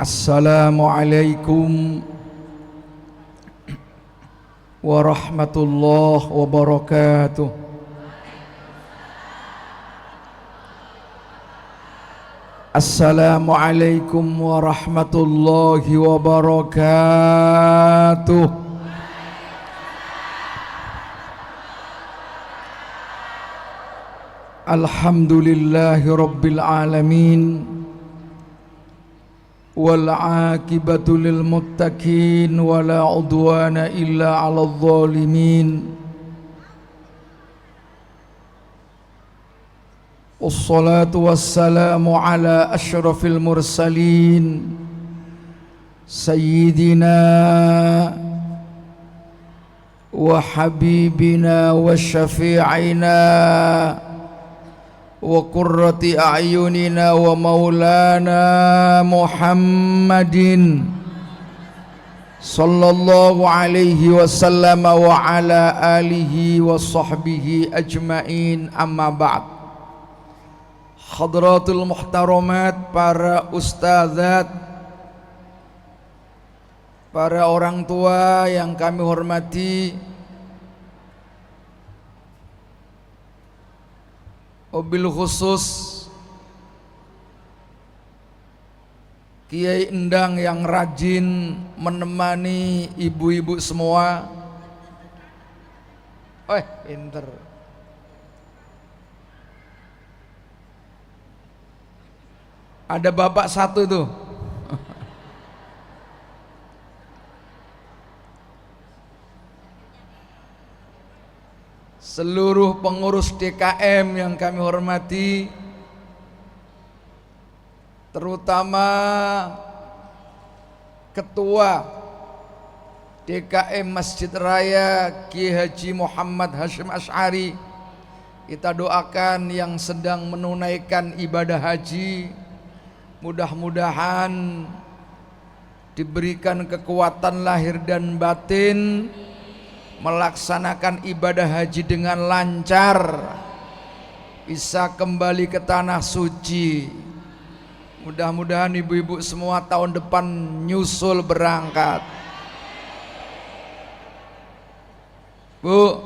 Assalamualaikum warahmatullahi wabarakatuh. Assalamualaikum warahmatullahi wabarakatuh. Alhamdulillahi rabbil alamin. Wal aqibatu lil muttaqin wala udwana illa 'alal zalimin. Wassalatu wassalamu ala asyrafil mursalin sayyidina wa habibina wa syafi'ina wa qurrati a'yunina wa maulana Muhammadin sallallahu alaihi wasallam wa ala alihi wa sahbihi ajmain, amma ba'd. Hadratul muhtaramat, para ustazat, para orang tua yang kami hormati, wabil khusus Kiai Endang yang rajin menemani ibu-ibu semua. Pinter. Ada bapak satu tuh. Seluruh pengurus DKM yang kami hormati, terutama Ketua DKM Masjid Raya Kiai Haji Muhammad Hasyim Asy'ari, kita doakan yang sedang menunaikan ibadah haji, mudah-mudahan diberikan kekuatan lahir dan batin melaksanakan ibadah haji dengan lancar, bisa kembali ke tanah suci. Mudah-mudahan ibu-ibu semua tahun depan nyusul berangkat. Bu,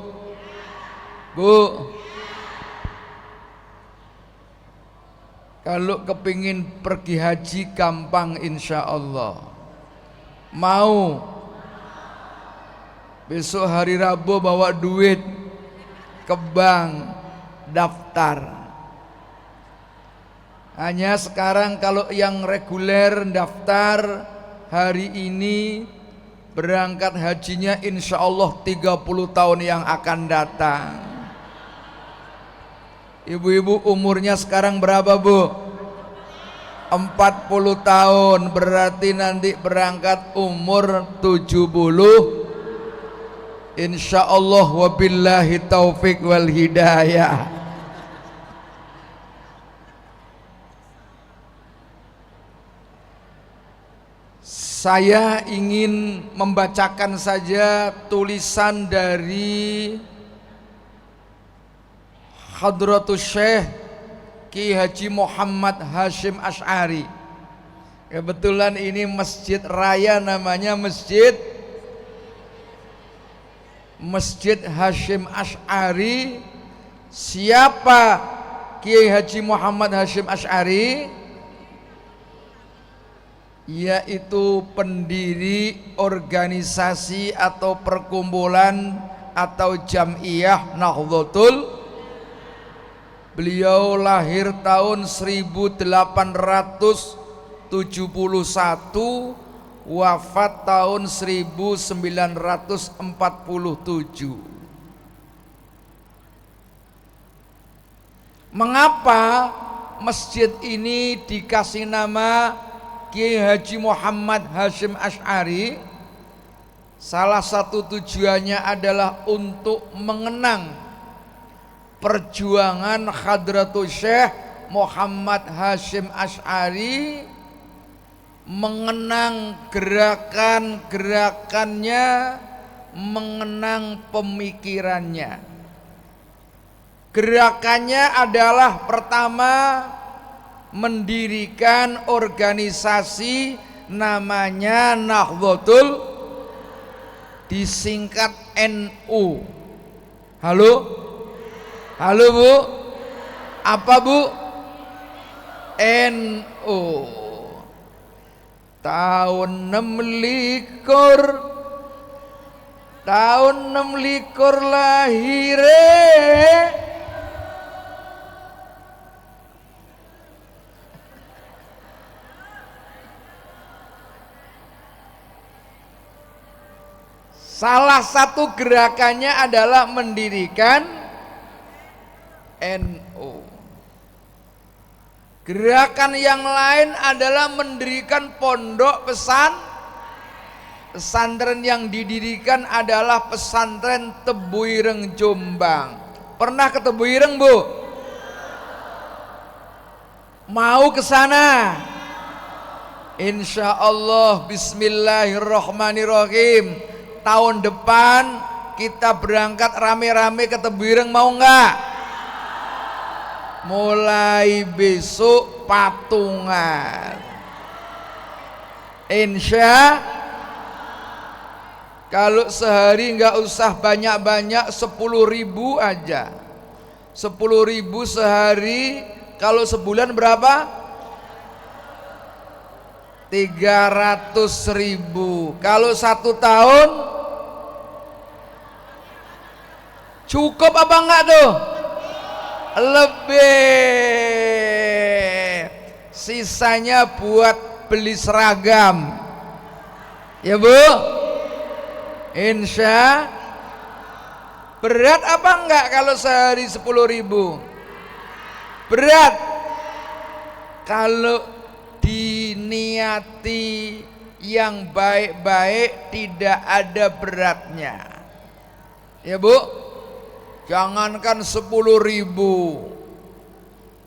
kalau kepingin pergi haji gampang insya Allah. Mau besok hari Rabu bawa duit ke bank, daftar. Hanya sekarang kalau yang reguler daftar hari ini, berangkat hajinya insya Allah 30 tahun yang akan datang. Ibu-ibu umurnya sekarang berapa, Bu? 40 tahun, berarti nanti berangkat umur 70. Insya Allah, wabillahi taufik wal hidayah. Saya ingin membacakan saja tulisan dari Hadratus Syekh Kiai Haji Muhammad Hasyim Asy'ari. Kebetulan ini masjid raya, namanya Masjid Hasyim Asy'ari. Siapa Kiai Haji Muhammad Hasyim Asy'ari? Yaitu pendiri organisasi atau perkumpulan atau Jam'iyah Nahdlatul. Beliau lahir tahun 1871, wafat tahun 1947. Mengapa masjid ini dikasih nama Kiai Haji Muhammad Hasyim Asy'ari? Salah satu tujuannya adalah untuk mengenang perjuangan Hadratus Syekh Muhammad Hasyim Asy'ari, mengenang gerakan-gerakannya, mengenang pemikirannya. Gerakannya adalah pertama, mendirikan organisasi namanya Nahdlatul, disingkat NU. Halo? Halo Bu? Apa Bu? NU. Tahun 26 lahire. Salah satu gerakannya adalah mendirikan NU. Gerakan yang lain adalah mendirikan pondok pesantren yang didirikan adalah pesantren Tebuireng Jombang. Pernah ke Tebuireng Bu? Mau ke sana? Insya Allah, Bismillahirrahmanirrahim. Tahun depan kita berangkat rame-rame ke Tebuireng, mau nggak? Mulai besok patungan. Insya kalau sehari nggak usah banyak-banyak, 10.000 aja. 10.000 sehari. Kalau sebulan berapa? 300.000. Kalau 1 tahun cukup apa enggak tuh? Lebih. Sisanya buat beli seragam. Ya Bu? Insya. Berat apa enggak kalau sehari 10.000? Berat. Kalau diniati yang baik-baik tidak ada beratnya. Ya Bu? Jangankan 10.000,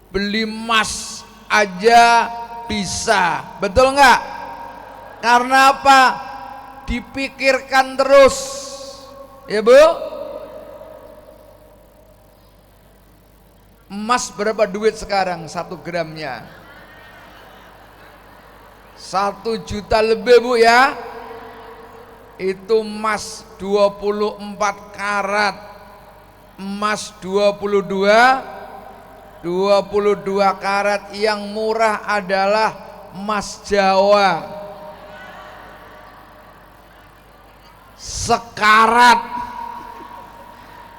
beli emas aja bisa. Betul nggak? Karena apa? Dipikirkan terus. Ya Bu? Emas berapa duit sekarang 1 gramnya? 1 juta lebih Bu ya. Itu emas 24 karat. Emas 22 karat. Yang murah adalah emas Jawa, sekarat.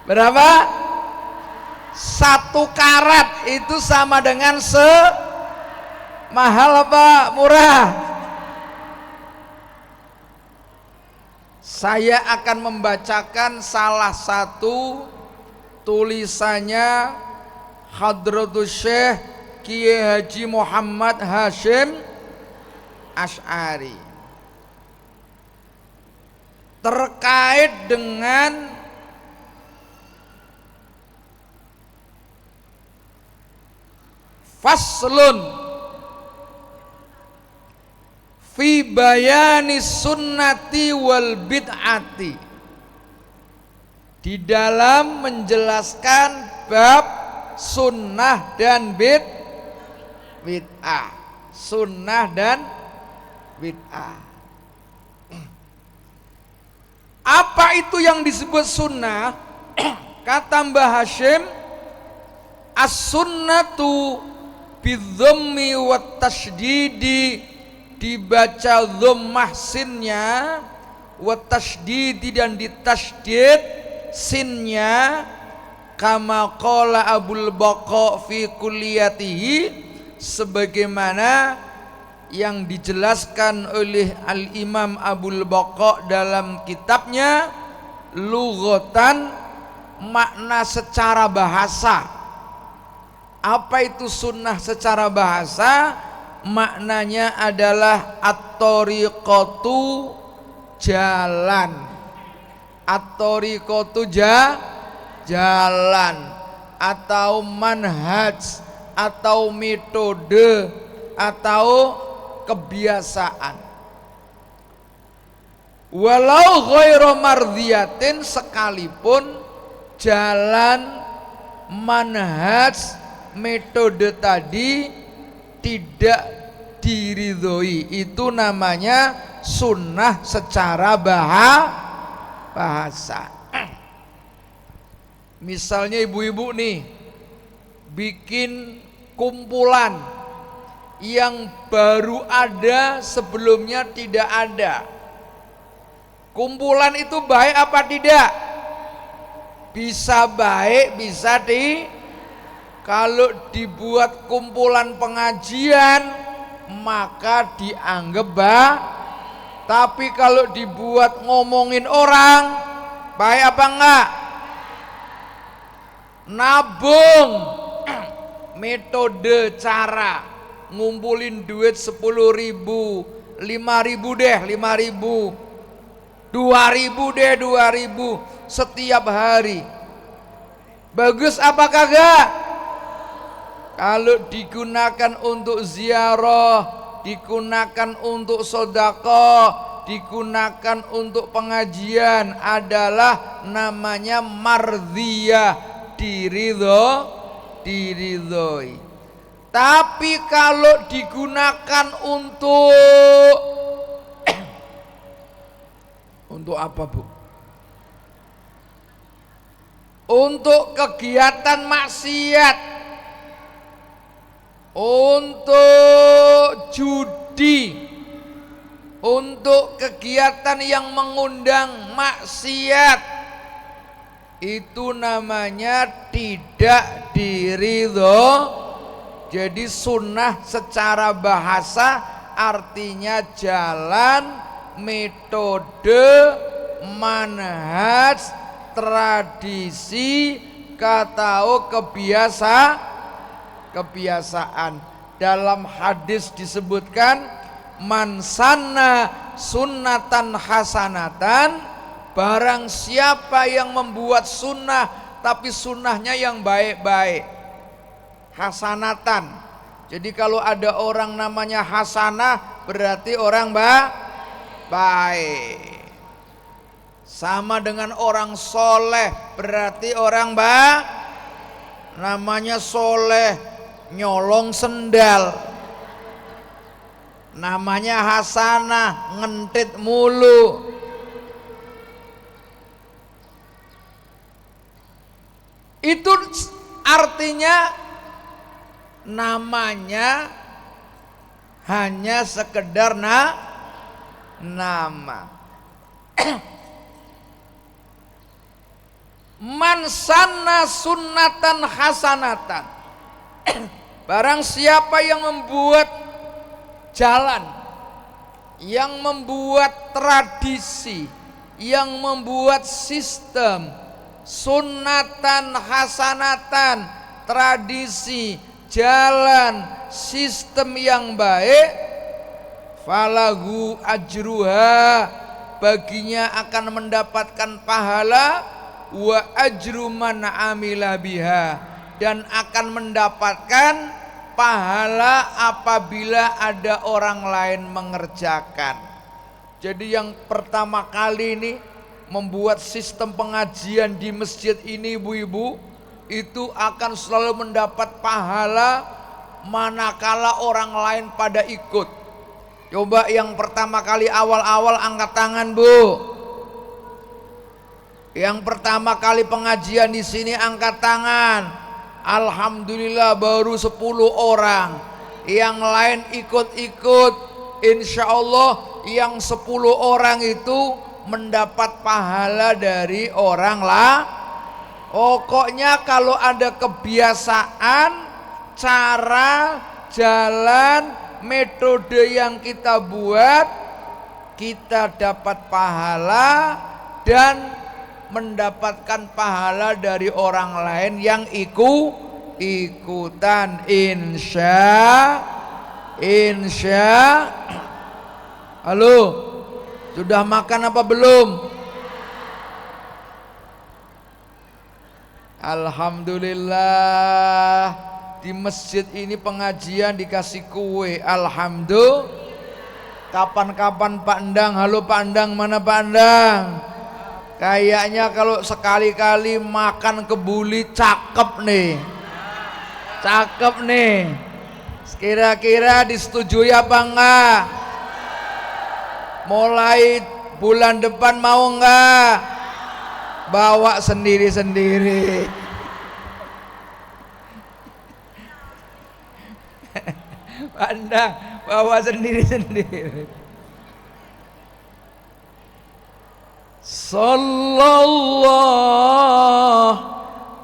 Berapa? 1 karat itu sama dengan mahal apa murah? Saya akan membacakan salah satu tulisannya Hadratus Syekh Kiai Haji Muhammad Hasyim Asy'ari terkait dengan faslun fi bayani sunnati wal bid'ati, di dalam menjelaskan bab sunnah dan bid'ah. Sunnah dan bid'ah. Apa itu yang disebut sunnah? Kata Mbah Hasyim, as-sunnatu bidhammi wat tasydidi, dibaca dhammah sinnya, wa tasydidi dan ditasydid sinnya, kama qala Abul Baqa fi kulliyatihi, sebagaimana yang dijelaskan oleh Al-Imam Abul Baqa dalam kitabnya Lughatan, makna secara bahasa. Apa itu sunnah secara bahasa? Maknanya adalah at-thariqatu, jalan. At-thariqatu jalan, atau manhaj, atau metode, atau kebiasaan. Walau ghairu mardhiyatin, sekalipun jalan, manhaj, metode tadi tidak diridhoi. Itu namanya sunnah secara bahasa. Misalnya ibu-ibu nih bikin kumpulan yang baru ada, sebelumnya tidak ada. Kumpulan itu baik apa tidak? Bisa baik, bisa kalau dibuat kumpulan pengajian maka dianggap baik. Tapi kalau dibuat ngomongin orang, baik apa enggak? Nabung. Metode cara ngumpulin duit 10.000, 5.000 deh, 5.000, 2.000 deh, 2.000 setiap hari. Bagus apa kagak? Kalau digunakan untuk ziarah, digunakan untuk sedekah, digunakan untuk pengajian, adalah namanya mardhiyah, diridhoi. Tapi kalau digunakan untuk apa, Bu? Untuk kegiatan maksiat, untuk judi, untuk kegiatan yang mengundang maksiat, itu namanya tidak diridhoi. Jadi sunnah secara bahasa artinya jalan, metode, manhaj, tradisi, atau kebiasaan. Dalam hadis disebutkan, man sanna sunnatan hasanatan, barang siapa yang membuat sunnah tapi sunnahnya yang baik-baik, hasanatan. Jadi kalau ada orang namanya hasanah, berarti orang baik. Sama dengan orang soleh, berarti orang namanya soleh nyolong sendal. Namanya hasanah ngentit mulu. Itu artinya namanya hanya sekedar nama. Man sanna sunnatan hasanatan, barang siapa yang membuat jalan, yang membuat tradisi, yang membuat sistem, sunnatan hasanatan, tradisi, jalan, sistem yang baik, falahu ajruha, baginya akan mendapatkan pahala, wa ajru man amila biha, dan akan mendapatkan pahala apabila ada orang lain mengerjakan. Jadi yang pertama kali ini membuat sistem pengajian di masjid ini, ibu-ibu, itu akan selalu mendapat pahala manakala orang lain pada ikut. Coba yang pertama kali awal-awal angkat tangan, Bu. Yang pertama kali pengajian di sini angkat tangan. Alhamdulillah baru 10 orang. Yang lain ikut-ikut. Insya Allah yang 10 orang itu mendapat pahala dari orang lah. Pokoknya kalau ada kebiasaan, cara, jalan, metode yang kita buat, kita dapat pahala dan mendapatkan pahala dari orang lain yang ikutan. Insya. Halo, sudah makan apa belum? Alhamdulillah, di masjid ini pengajian dikasih kue. Alhamdulillah. Kapan-kapan Pak Endang? Halo Pak Endang, mana Pak Endang? Kayaknya kalau sekali-kali makan kebuli cakep nih. Kira-kira disetujui apa enggak? Mulai bulan depan mau enggak? Bawa sendiri-sendiri. Anda bawa sendiri-sendiri. Sallallahu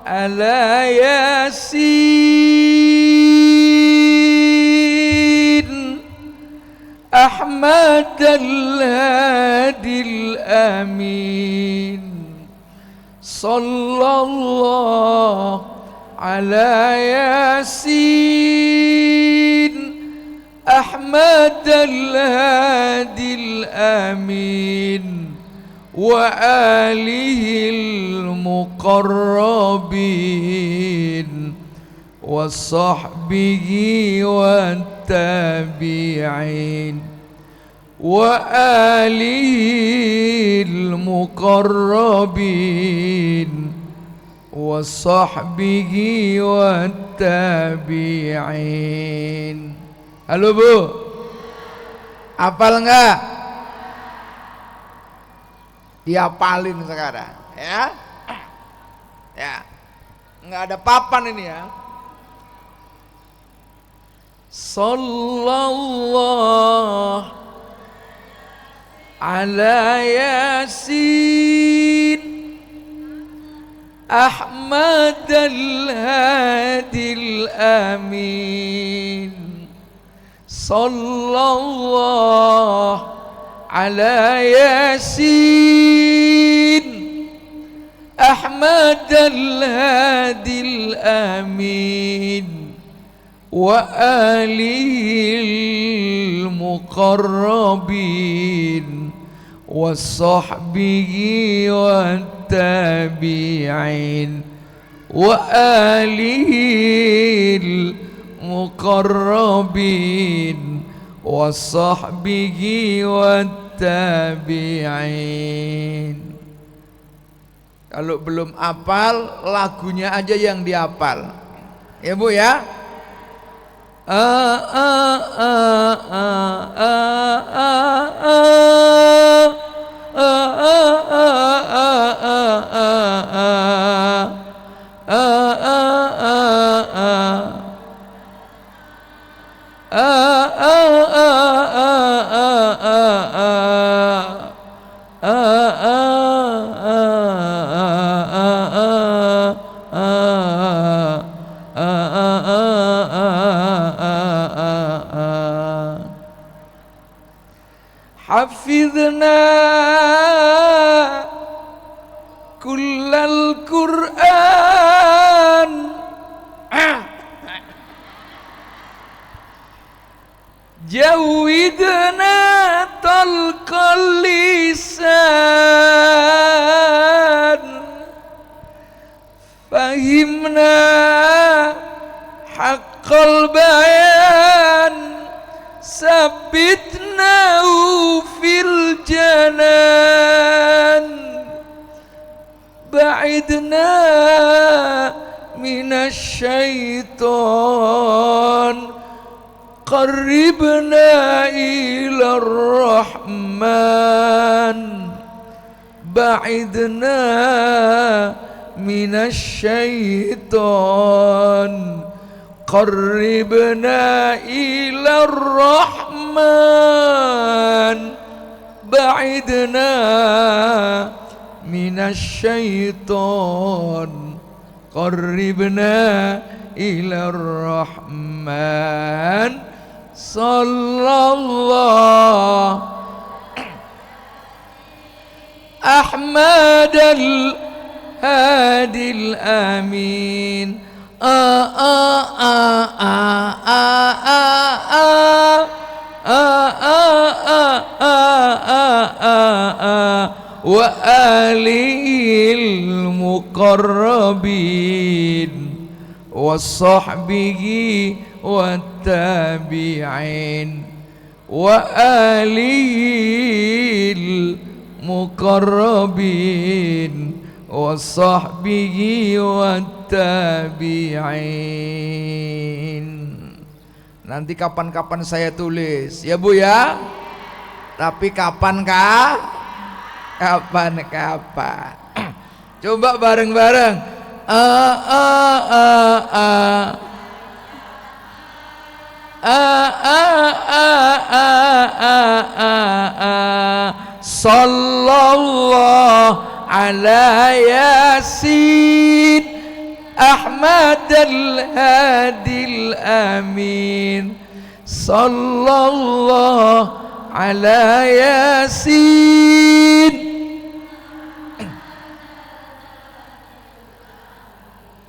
ala Yasin Ahmad al-Hadi al-Amin. Sallallahu ala Yasin Ahmad al-Hadi al-Amin wa alihi al-muqarrabin wa sahbihi wa tabi'in wa alihi al-muqarrabin wa sahbihi wa tabi'in. Halo Bu, hafal enggak? Diapalin sekarang ya. Ya, enggak ada papan ini ya. Sallallahu ala Yasin Ahmad al-Hadi al-Amin. Sallallahu ala Yasin Ahmad al-Hadi al-Amin wa alihi al-muqarrabin wa sahbihi wa tabi'in wa alihi muqarrabin wa sahbihi wa tabi'in. Kalau belum hafal, lagunya aja yang dihafal ya Bu ya. Hafidna kullal Qur'an jawidna talqal lisan fahimna haqqal bayan sabitnahu fil janan ba'idna minasyaiton qarribna ila rahman ba'idna minasyaiton qarribna ila rahman ba'idna minasyaiton qarribna ila rahman. Sallallahu Ahmad al-Hadi al-Amin. Wa alil muqarrabin wa sahbihi wa tabi'in wa alil muqarrabin wa sahbihi wa tabi'in. Nanti kapan-kapan saya tulis ya Bu ya. Tapi kapan? Coba bareng-bareng. Sallallahu ala Yasin Ahmad al-Hadil Amin. Sallallahu ala Yasin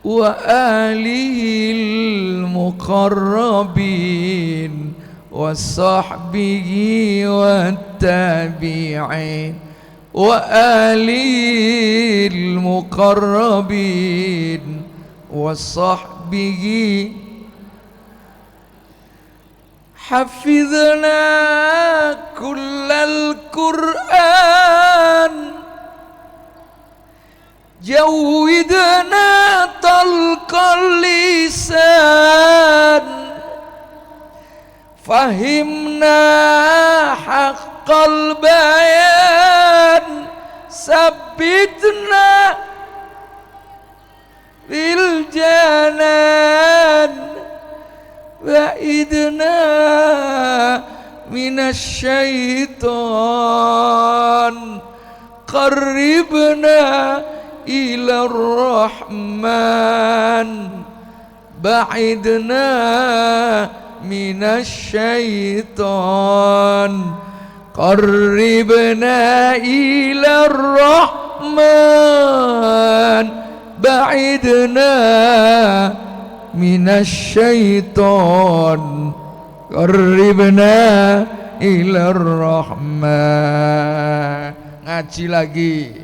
wa alihil muqarrabin wa sahbihi wa tabi'in wa alihil muqarrabin wa sahbihi hafidhna kullal Qur'an jawidna talqal lisan fahimna haqqal bayan sabbitna bil janan wa'idna minasyaitan qarribna ila rahman ba'idna minasyaitan qarribna ila rahman ba'idna minasyaitan qarribna ila rahman. Ngaji lagi.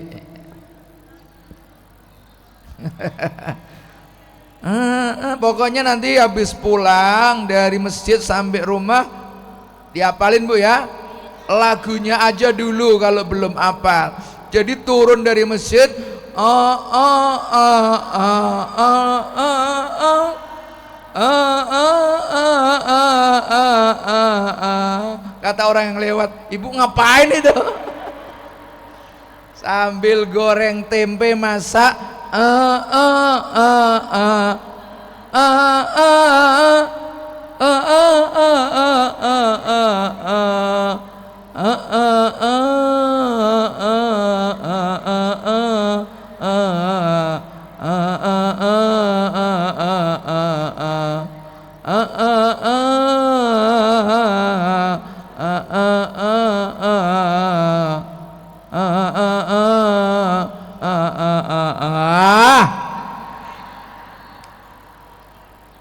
Pokoknya nanti habis pulang dari masjid sampai rumah diapalin Bu ya. Lagunya aja dulu kalau belum hafal. Jadi turun dari masjid kata orang yang lewat, ibu ngapain itu? Sambil goreng tempe masak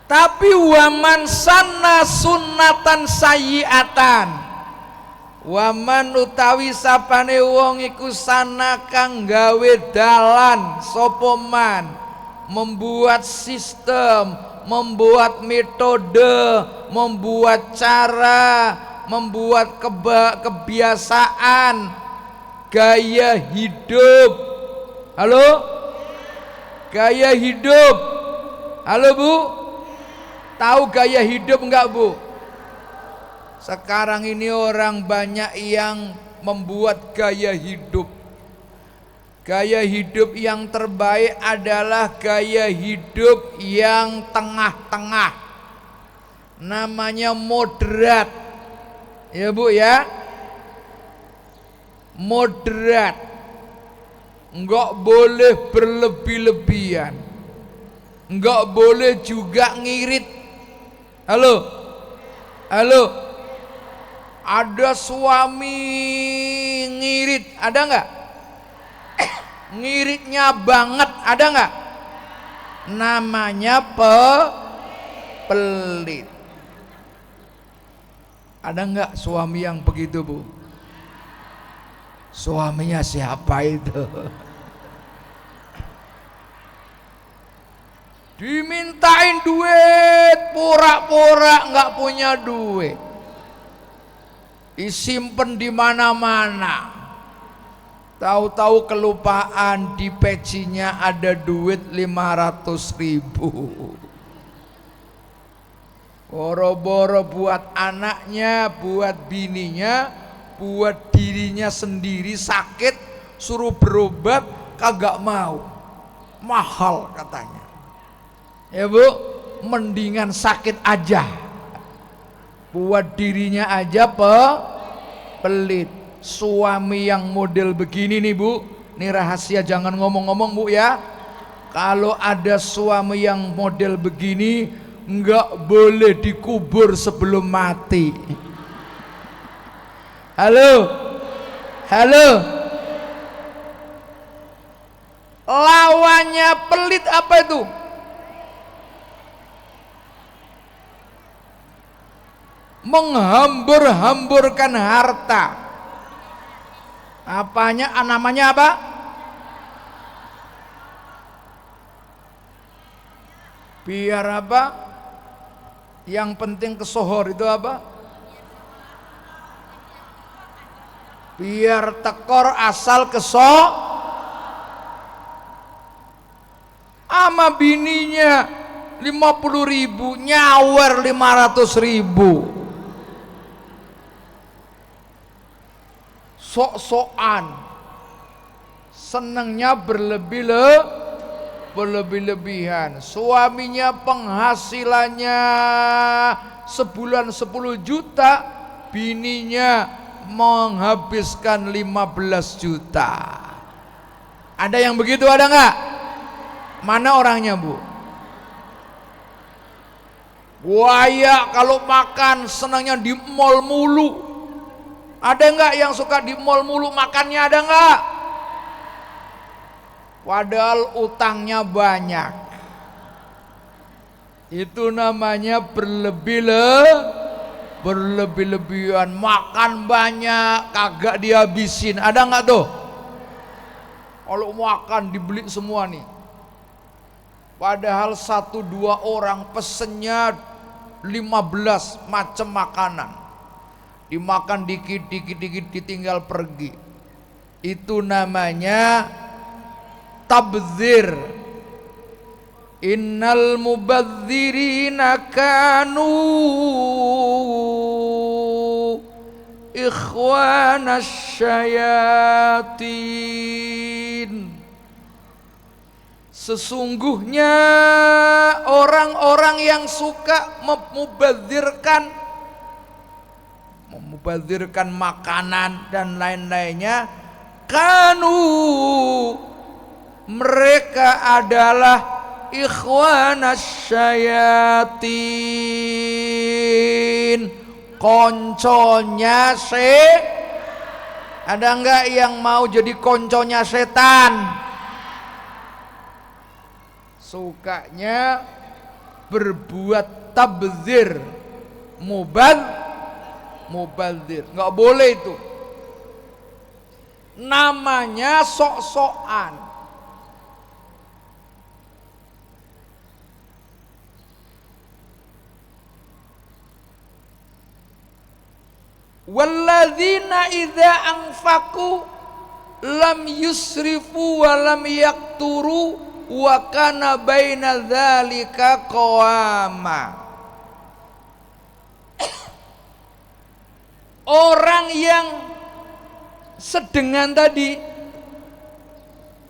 tapi waman sanna sunnatan sayyiatan, waman utawi sapane wong iku sana kang gawe dalan sapa man, membuat sistem, membuat metode, membuat cara, membuat kebiasaan, gaya hidup. Halo? Gaya hidup. Halo Bu? Tahu gaya hidup enggak Bu? Sekarang ini orang banyak yang membuat gaya hidup. Gaya hidup yang terbaik adalah gaya hidup yang tengah-tengah. Namanya moderat. Ya Bu ya. Moderat. Enggak boleh berlebih-lebihan. Enggak boleh juga ngirit. Halo? Halo? Ada suami ngirit, ada enggak? Ngiritnya banget, ada enggak? Namanya pelit. Ada enggak suami yang begitu Bu? Suaminya siapa itu? Dimintain duit, pura-pura nggak punya duit, disimpan di mana-mana. Tahu-tahu kelupaan di pecinya ada duit 500.000. Boro-boro buat anaknya, buat bininya, buat dirinya sendiri sakit, suruh berobat kagak mau, mahal katanya. Ya Bu, mendingan sakit aja. Buat dirinya aja pelit. Suami yang model begini nih Bu, ini rahasia, jangan ngomong-ngomong Bu ya. Kalau ada suami yang model begini, nggak boleh dikubur sebelum mati. Halo, halo. Lawannya pelit apa itu? Menghambur-hamburkan harta. Apanya? Namanya apa? Biar apa? Yang penting kesohor itu apa? Biar tekor asal ama bininya 50.000, nyawer 500.000. Sok-sokan, senengnya berlebih-lebihan. Suaminya penghasilannya sebulan 10 juta, bininya menghabiskan 15 juta. Ada yang begitu, ada nggak? Mana orangnya Bu? Buaya kalau makan senangnya di mall mulu. Ada nggak yang suka di mall mulu makannya, ada nggak? Padahal utangnya banyak. Itu namanya berlebih-lebihan, makan banyak kagak dihabisin. Ada nggak tuh? Kalau makan dibeli semua nih. Padahal 1-2 orang pesennya 15 macam makanan. Dimakan dikit ditinggal pergi. Itu namanya tabdzir. Innal mubadzirina kanu ikhwanas syayatin. Sesungguhnya orang-orang yang suka memubadzirkan makanan dan lain-lainnya, kanu, mereka adalah ikhwanas syayatin, konconya ada enggak yang mau jadi konconya setan? Sukanya berbuat tabdzir, mubadzir, nggak boleh itu. Namanya sok-sokan. Walladzina idza anfaqu lam yusrifu wa lam yaqturu wa kana baina dzalika qawama. Orang yang sedengan tadi,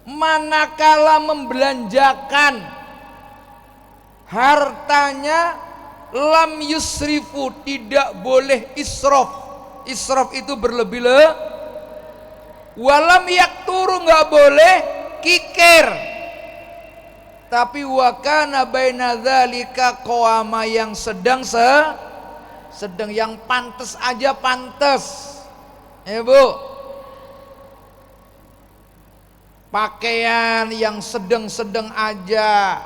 manakala membelanjakan hartanya, lam yusrifu, tidak boleh israf. Israf itu berlebih-lebihan. Walam yakturu, nggak boleh kikir. Tapi wakana baina dzalika qawama, yang sedang yang pantas aja pantas. Ya Bu, pakaian yang sedang-sedang aja,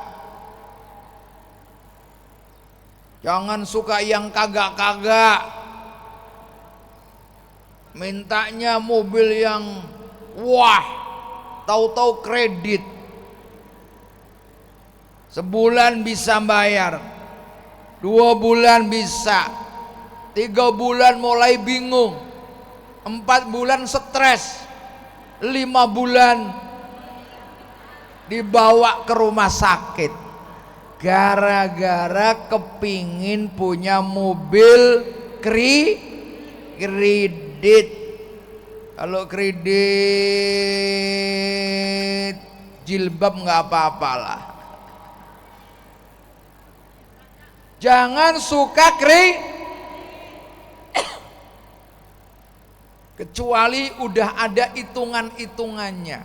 jangan suka yang kagak-kagak. Mintanya mobil yang wah, tahu-tahu kredit, sebulan bisa bayar, 2 bulan bisa, 3 bulan mulai bingung, 4 bulan stres, 5 bulan dibawa ke rumah sakit. gara-gara kepingin punya mobil kredit. Kalau kredit jilbab nggak apa-apalah. Jangan suka kecuali udah ada hitungan-hitungannya,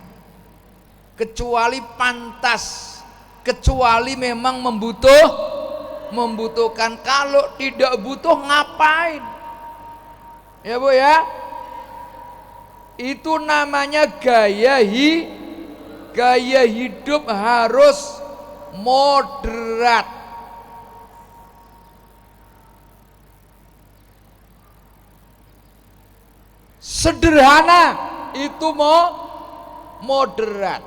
kecuali pantas, kecuali memang membutuhkan. Kalau tidak butuh ngapain? Ya Bu ya. Itu namanya gaya hidup harus moderat. Sederhana itu moderat.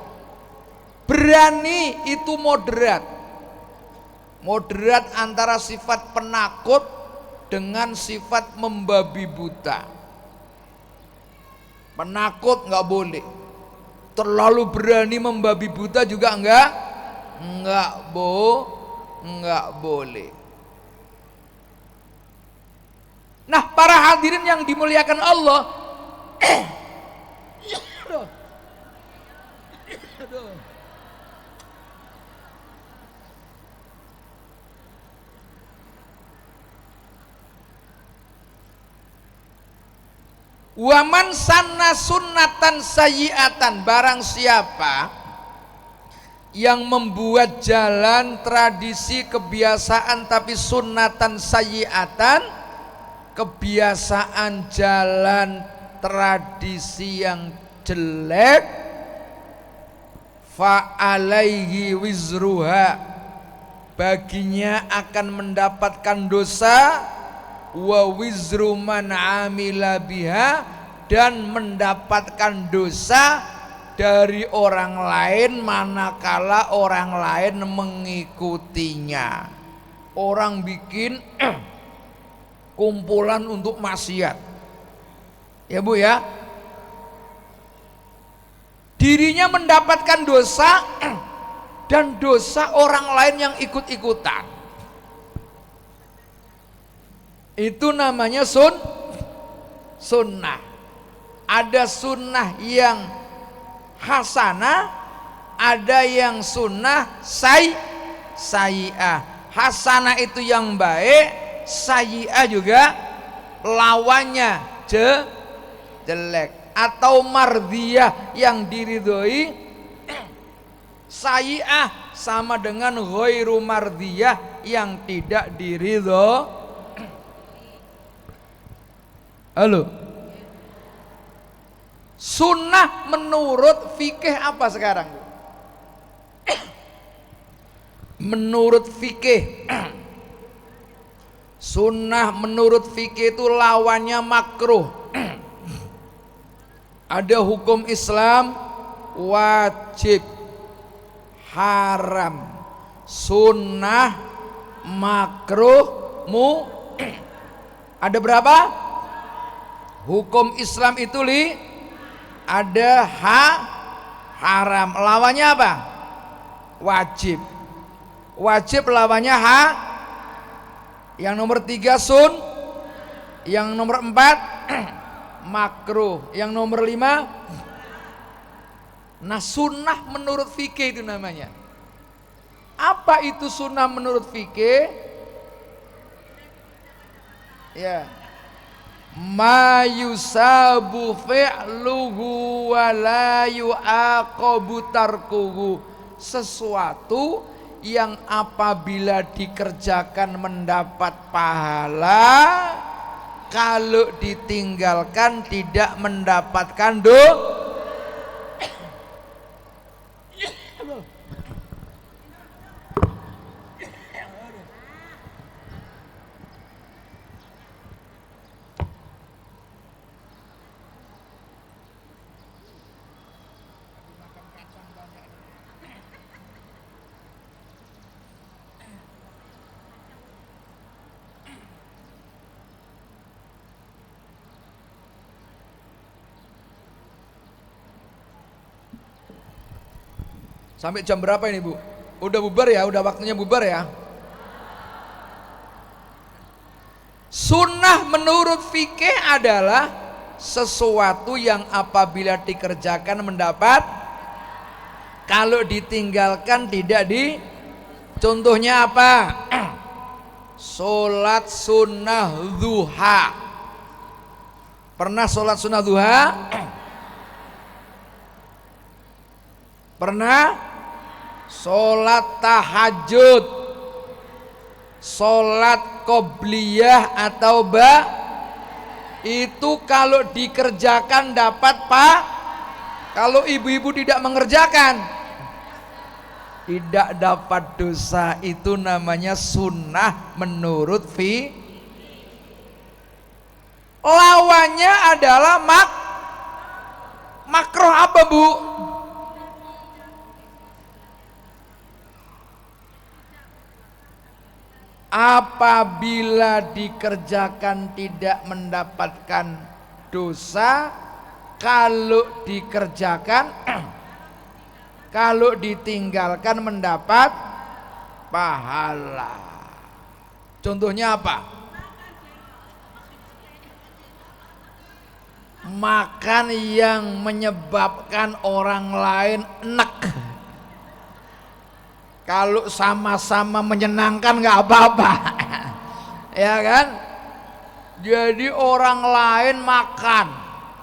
Berani itu moderat. Moderat antara sifat penakut dengan sifat membabi buta. Penakut nggak boleh. Terlalu berani membabi buta juga nggak boleh. Nah, para hadirin yang dimuliakan Allah, waman sanna sunnatan sayyi'atan, barang siapa yang membuat jalan tradisi kebiasaan tapi sunnatan sayyi'atan, kebiasaan jalan tradisi yang jelek, fa alaihi wizruha, baginya akan mendapatkan dosa, wa wizru man amila biha, dan mendapatkan dosa dari orang lain manakala orang lain mengikutinya. Orang bikin kumpulan untuk maksiat, ya Bu ya, dirinya mendapatkan dosa dan dosa orang lain yang ikut-ikutan. Itu namanya sunnah. Ada sunnah yang hasanah, ada yang sunnah sayyi'ah. Hasanah itu yang baik, sayyi'ah juga lawannya jelek. Atau mardiyah yang diridhoi, sayyi'ah sama dengan ghairu mardiyah yang tidak diridhoi. Halo. Sunnah menurut fikih apa sekarang? Menurut fikih, sunnah menurut fikih itu lawannya makruh. Ada hukum Islam wajib, haram, sunnah, makruh, ada berapa? Hukum Islam itu ada haram, lawannya apa? Wajib. Wajib lawannya yang nomor 3 yang nomor 4 makruh, yang nomor 5. Nah, sunnah menurut fikih itu namanya. Apa itu sunnah menurut fikih? Ya, ma yusabu fi'luhu wa la yu'aqabu tarkuhu, sesuatu yang apabila dikerjakan mendapat pahala, kalau ditinggalkan tidak mendapatkan dosa. Sampai jam berapa ini Bu? Udah bubar ya, udah waktunya bubar ya. Sunnah menurut fikih adalah sesuatu yang apabila dikerjakan mendapat, kalau ditinggalkan tidak di. Contohnya apa? Sholat sunnah duha. Pernah sholat sunnah duha? Pernah? Sholat tahajud, sholat qobliyah atau itu kalau dikerjakan dapat pak. Kalau ibu-ibu tidak mengerjakan tidak dapat dosa. Itu namanya sunnah menurut lawannya adalah makruh. Apa bu? Apabila dikerjakan tidak mendapatkan dosa, kalau dikerjakan kalau ditinggalkan mendapat pahala. Contohnya apa? Makan yang menyebabkan orang lain enek. Kalau sama-sama menyenangkan nggak apa-apa. Ya kan? Jadi orang lain makan,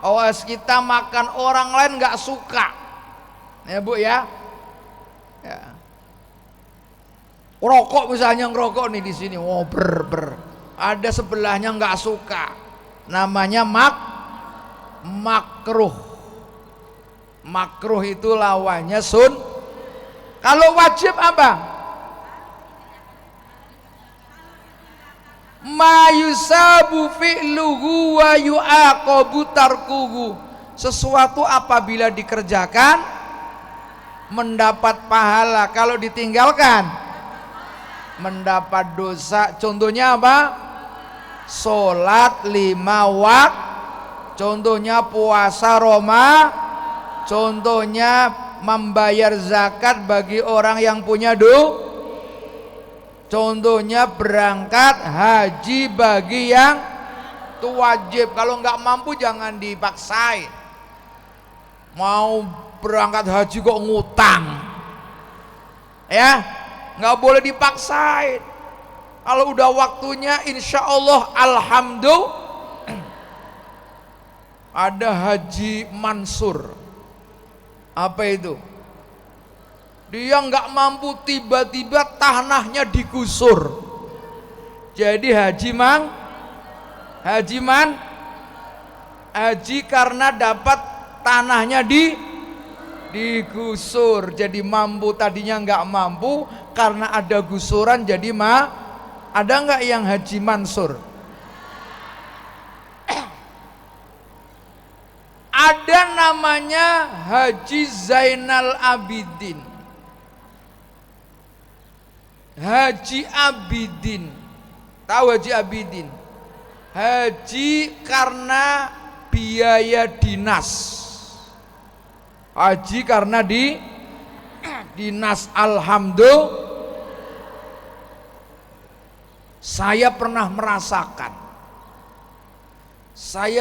OS kita makan, orang lain nggak suka. Ya bu ya. Ya. Rokok misalnya, ngerokok nih di sini, ber. Ada sebelahnya nggak suka. Namanya makruh. Makruh itu lawannya Kalau wajib apa? Ma yusabu fi'luhu wa yu'aqabu tarkuhu. Sesuatu apabila dikerjakan mendapat pahala, kalau ditinggalkan mendapat dosa. Contohnya apa? Sholat 5 waktu. Contohnya puasa contohnya membayar zakat bagi orang yang punya contohnya berangkat haji bagi yang itu wajib. Kalau nggak mampu jangan dipaksain. Mau berangkat haji kok ngutang, ya nggak boleh dipaksain. Kalau udah waktunya insya Allah, alhamdulillah. Ada haji mansur. Apa itu? Dia nggak mampu, tiba-tiba tanahnya digusur. Jadi haji karena dapat tanahnya digusur. Jadi mampu, tadinya nggak mampu karena ada gusuran jadi ada nggak yang haji mansur? Ada namanya Haji Zainal Abidin. Haji Abidin. Tahu Haji Abidin? Haji karena biaya dinas. Haji karena dinas. Alhamdulillah. Saya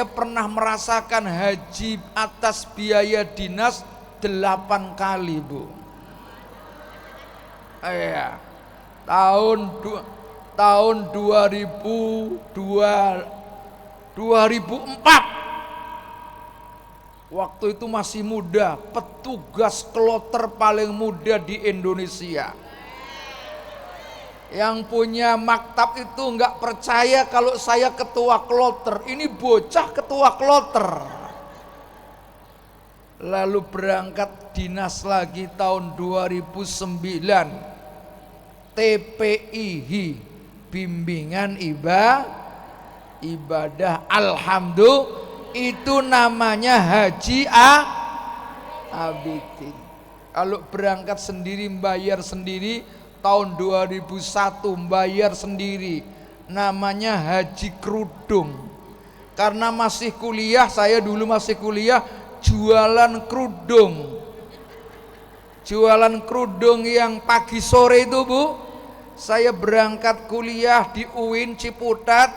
pernah merasakan haji atas biaya dinas 8 kali bu. Iya. Tahun 2004. Waktu itu masih muda, petugas kloter paling muda di Indonesia. Yang punya maktab itu nggak percaya kalau saya ketua kloter. Ini bocah ketua kloter. Lalu berangkat dinas lagi tahun 2009. TPIH, bimbingan ibadah. Alhamdulillah, itu namanya Haji Abidin. Kalau berangkat sendiri, bayar sendiri. Tahun 2001 bayar sendiri, namanya haji kerudung. Karena masih kuliah, saya dulu masih kuliah, jualan kerudung. jualan kerudung yang pagi sore itu Bu. Saya berangkat kuliah di UIN Ciputat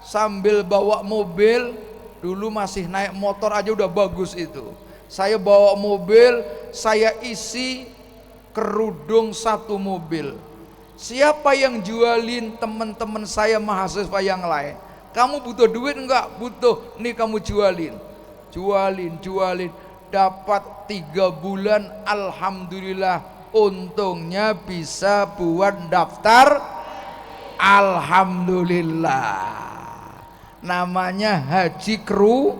sambil bawa mobil. Dulu masih naik motor aja udah bagus itu. Saya bawa mobil, saya isi kerudung satu mobil. Siapa yang jualin? Teman-teman saya mahasiswa yang lain. Kamu butuh duit enggak? Butuh. Nih kamu jualin. Jualin. Dapat 3 bulan, alhamdulillah, untungnya bisa buat daftar. Alhamdulillah. Namanya haji kerudung.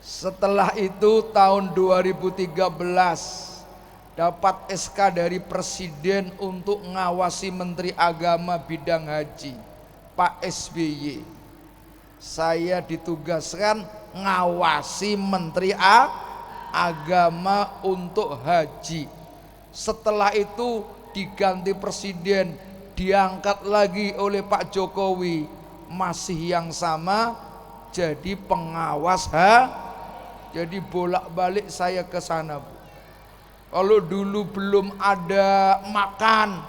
Setelah itu tahun 2013 dapat SK dari Presiden untuk ngawasi Menteri Agama bidang haji, Pak SBY. Saya ditugaskan ngawasi Menteri Agama untuk haji. Setelah itu diganti Presiden, diangkat lagi oleh Pak Jokowi, masih yang sama, jadi pengawas Jadi bolak-balik saya ke sana Bu. Kalau dulu belum ada makan,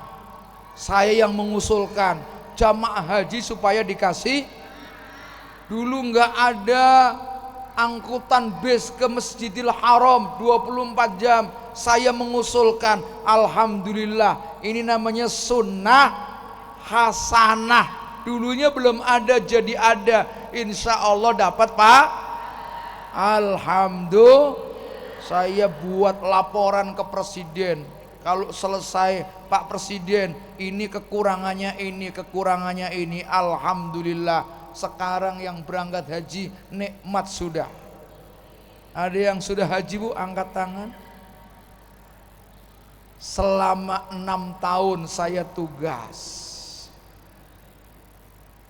saya yang mengusulkan jamaah haji supaya dikasih. Dulu nggak ada angkutan bis ke Masjidil Haram 24 jam. Saya mengusulkan, alhamdulillah, ini namanya sunnah hasanah. Dulunya belum ada, jadi ada. Insya Allah dapat Pak. Alhamdulillah, saya buat laporan ke Presiden. Kalau selesai, Pak Presiden, ini kekurangannya ini. Alhamdulillah, sekarang yang berangkat haji nikmat sudah. Ada yang sudah haji Bu? Angkat tangan. Selama 6 tahun saya tugas.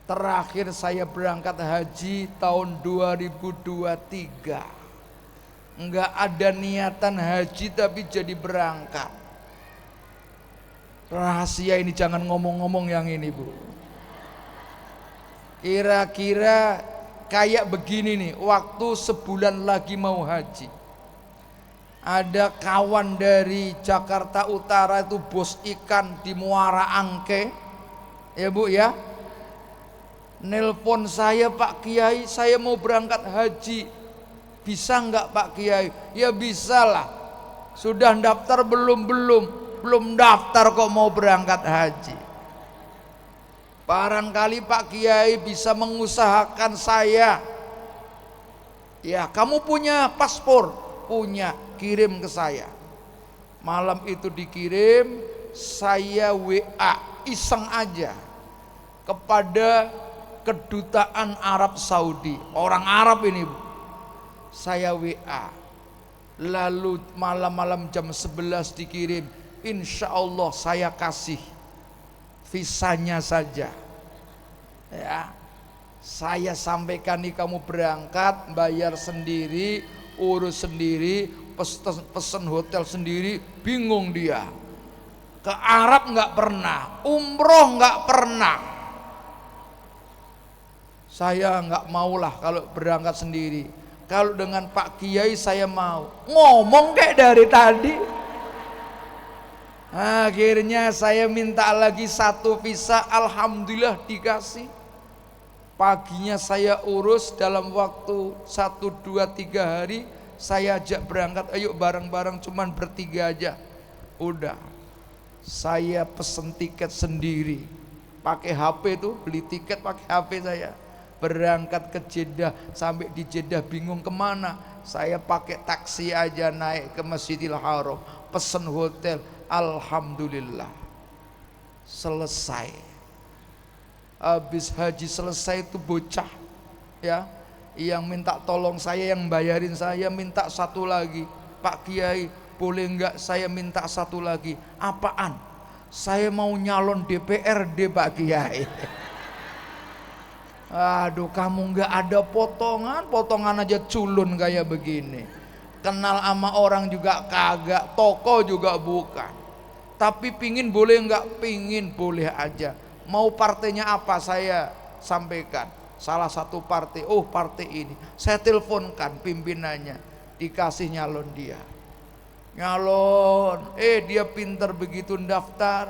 Terakhir saya berangkat haji tahun 2023. Enggak ada niatan haji tapi jadi berangkat. Rahasia ini jangan ngomong-ngomong yang ini Bu. Kira-kira kayak begini nih, waktu sebulan lagi mau haji, ada kawan dari Jakarta Utara itu bos ikan di Muara Angke, ya Bu ya, nelpon saya, Pak Kiai saya mau berangkat haji, bisa nggak Pak Kiai? Ya bisa lah. Sudah daftar belum daftar kok mau berangkat haji. Barangkali Pak Kiai bisa mengusahakan saya. Ya, kamu punya paspor? Punya, kirim ke saya. Malam itu dikirim, saya WA iseng aja kepada Kedutaan Arab Saudi, orang Arab ini Bu. Saya WA, lalu malam-malam jam 11 dikirim, insya Allah saya kasih visanya saja ya. Saya sampaikan nih, kamu berangkat bayar sendiri, urus sendiri, pesen hotel sendiri. Bingung dia, ke Arab nggak pernah, umroh nggak pernah. Saya nggak maulah kalau berangkat sendiri. Kalau dengan Pak Kiai saya mau. Ngomong kayak dari tadi. Akhirnya saya minta lagi 1 visa, alhamdulillah dikasih. Paginya saya urus, dalam waktu 1, 2, 3 hari saya ajak berangkat, ayo bareng-bareng, cuman bertiga aja. Udah, saya pesen tiket sendiri, pakai HP tuh, beli tiket pakai HP saya. Berangkat ke Jeddah, sampai di Jeddah bingung kemana, saya pakai taksi aja naik ke Masjidil Haram, pesen hotel. Alhamdulillah selesai. Habis haji selesai itu bocah ya, yang minta tolong saya, yang bayarin saya, minta satu lagi, Pak Kiai boleh enggak saya minta satu lagi? Apaan? Saya mau nyalon DPRD Pak Kiai. Aduh, kamu enggak ada potongan aja culun kayak begini. Kenal sama orang juga kagak, toko juga bukan. Tapi pingin boleh enggak? Pingin boleh aja. Mau partainya apa saya sampaikan. salah satu partai, oh partai ini. Saya teleponkan pimpinannya, dikasih nyalon dia. Nyalon, dia pinter begitu daftar,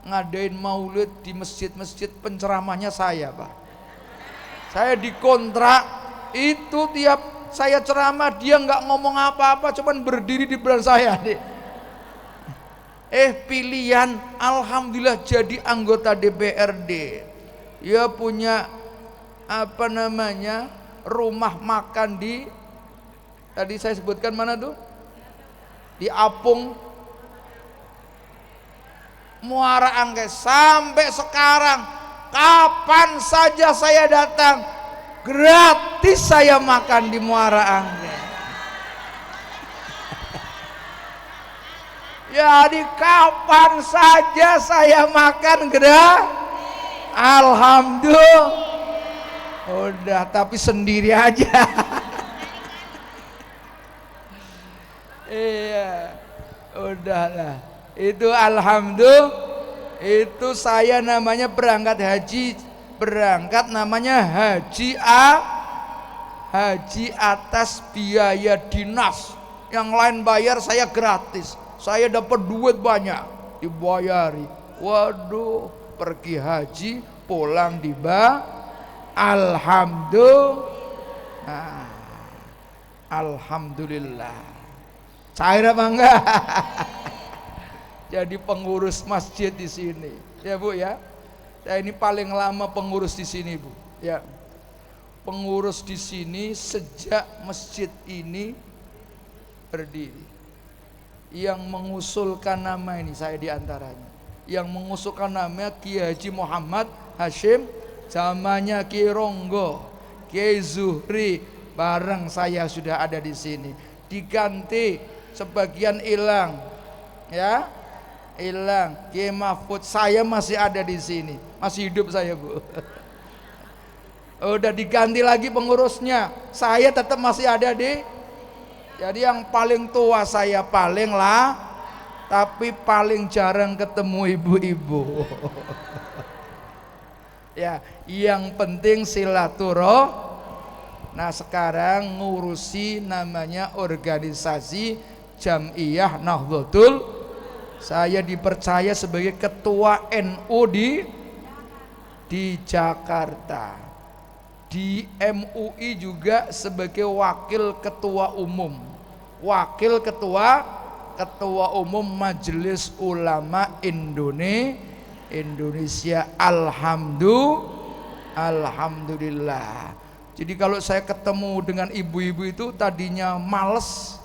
ngadain maulid di masjid-masjid, penceramahnya saya, Pak. Saya dikontrak, itu tiap saya ceramah dia nggak ngomong apa-apa, cuman berdiri di belakang saya nih. Pilihan, alhamdulillah jadi anggota DPRD. Dia punya apa namanya, rumah makan di, tadi saya sebutkan mana tuh, di Apung, Muara Angke. Sampai sekarang kapan saja saya datang, gratis saya makan di Muara Angke. Jadi kapan saja saya makan alhamdulillah. Udah, tapi sendiri aja. Iya, udahlah. Itu alhamdulillah. Itu saya namanya berangkat haji, berangkat namanya haji atas biaya dinas. Yang lain bayar, saya gratis. Saya dapat duit banyak, dibayari. Waduh, pergi haji, pulang alhamdulillah. Nah, alhamdulillah. Cair apa enggak? Jadi pengurus masjid di sini, ya Bu ya. Saya ini paling lama pengurus di sini, Bu. Ya, pengurus di sini sejak masjid ini berdiri. Yang mengusulkan nama ini saya diantaranya. Yang mengusulkan nama Kiai Haji Muhammad Hashim, zamannya Kiai Ronggo, Kiai Zuhri, bareng saya sudah ada di sini. Diganti, sebagian hilang, ya, hilang. Kiai Mahfud, saya masih ada di sini, masih hidup saya, Bu. Udah diganti lagi pengurusnya, saya tetap masih ada di. Jadi yang paling tua saya paling lah, tapi paling jarang ketemu ibu-ibu. Ya, yang penting silaturahmi. Nah, sekarang ngurusi namanya organisasi Jam'iyah Nahdlatul. Saya dipercaya sebagai ketua NU di Jakarta. Di MUI juga sebagai wakil ketua umum, wakil ketua umum Majelis Ulama Indonesia. Alhamdulillah. Jadi kalau saya ketemu dengan ibu-ibu itu tadinya males,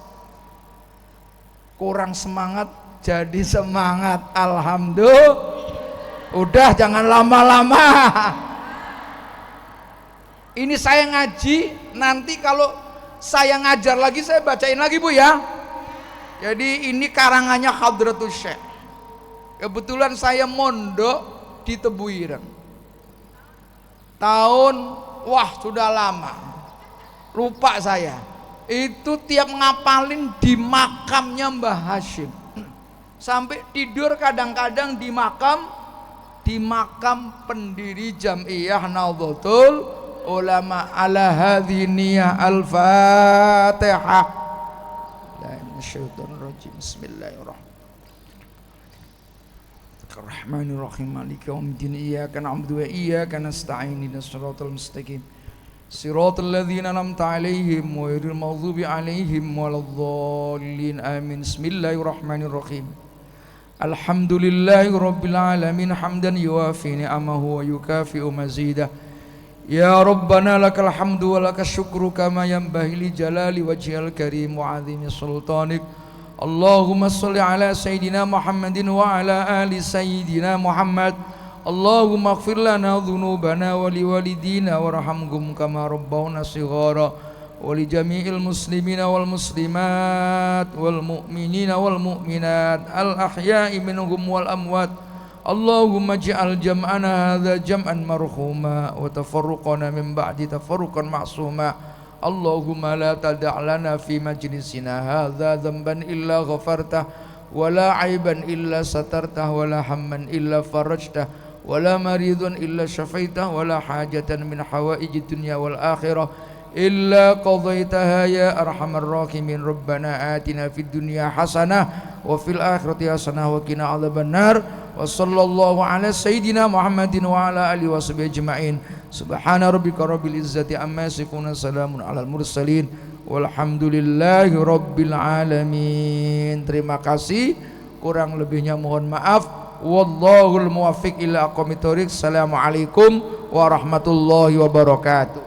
kurang semangat, jadi semangat. Alhamdulillah. Udah, jangan lama-lama. Ini saya ngaji, nanti kalau saya ngajar lagi saya bacain lagi, Bu ya. Jadi ini karangannya Hadratus Syekh. Kebetulan saya mondok di Tebu Ireng. Tahun, wah sudah lama, lupa saya. Itu tiap ngapalin di makamnya Mbah Hashim. Sampai tidur kadang-kadang di makam pendiri Jam'iyah Nahdlatul Ulama. Ala hadhihi niyah al-Fatihah. Bismillahirrahmanirrahim. Maliki yaumiddin. Iyyaka na'budu wa iyyaka nasta'in. Ihdinas siratal mustaqim. Siratal ladzina an'amta 'alaihim ghairil maghdubi 'alaihim waladdallin. Amin. Bismillahirrahmanirrahim. Alhamdulillahi rabbil alamin hamdan yuwafi ni'amahu wa yukafi'u mazidah. Ya Rabbana lakal hamdu wa lakas syukru kama yanbaghi li jalali wajhil karim wa 'azimi sultanik. Allahumma shalli ala sayyidina Muhammadin wa ala ali sayyidina Muhammad. Allahumma ighfir lana dhunubana wa liwalidina warhamhum kama rabbawna shighara wa li jami'il muslimina wal muslimat wal mu'minina wal mu'minat al ahya'i minhum wal amwat. Allahumma ij'al jam'ana hadza jam'an marhuma wa tafarruqana min ba'di tafarruqan ma'suma. Allahumma la tada' lana fi majlisina hadza dhanban illa ghafartah wa la 'aiban illa satartah wa la hamman illa farajtah ولا مريض إلا شفيته ولا حاجة من حوائج الدنيا والآخرة إلا قضيتها يا أرحم الراحمين ربنا آتنا في الدنيا حسنة وفي الآخرة حسنة وقنا عذاب النار وصلى الله على سيدنا محمد وعلى آله وصحبه أجمعين سبحان ربك رب العزة عما يصفون سلام على المرسلين walhamdulillahi rabbil alamin. Terima kasih, kurang lebihnya mohon maaf. Wallahul muwaffiq ila aqwamit thoriq. Assalamualaikum warahmatullahi wabarakatuh.